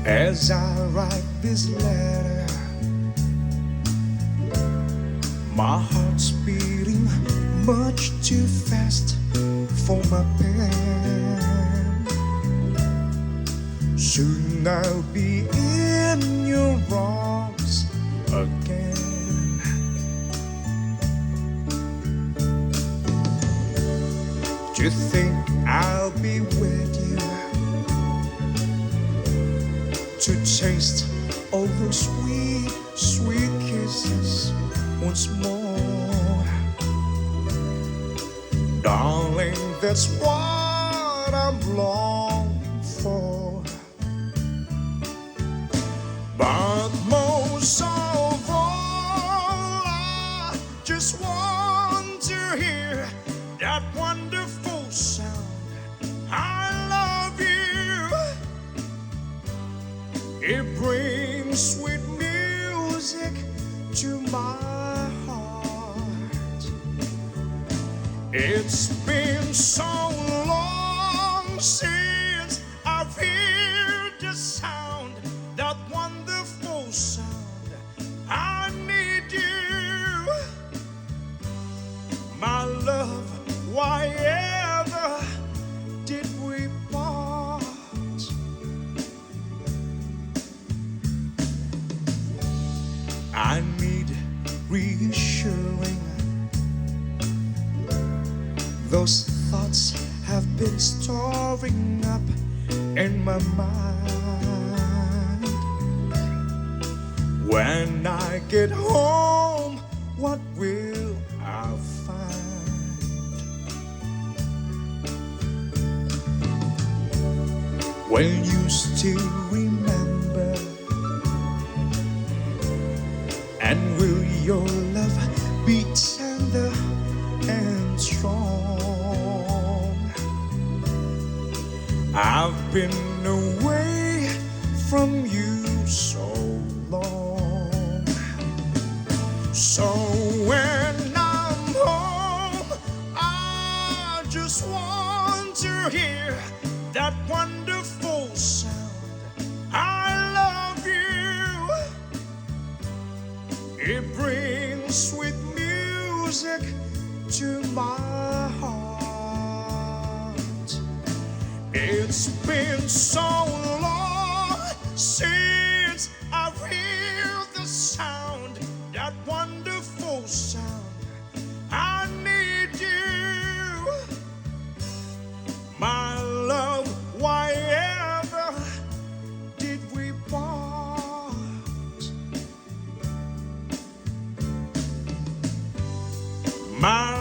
As I write this letter, my heart's beating much too fast for my pen. Soon I'll be in your arms again. Do you think I'll be with you to taste all those sweet, sweet kisses once more? Darling, that's what I'm longing for. But most of all, I just want to hear that wonderful sound, I love you. It brings sweet music to my heart. It's been so long since I've heard the sound, that wonderful sound. I need you, my love. Why ever did we part? I need reassuring. Those thoughts have been storing up in my mind. When I get home, what will I find? Will you still remember? And will your love be tender and strong? I've been away from you so long. So when I'm home, I just want to hear that wonderful sound, I love you. It brings sweet music to my heart. It's been so long since I've heard the sound, that wonderful sound. I need you, my love. Why ever did we part? My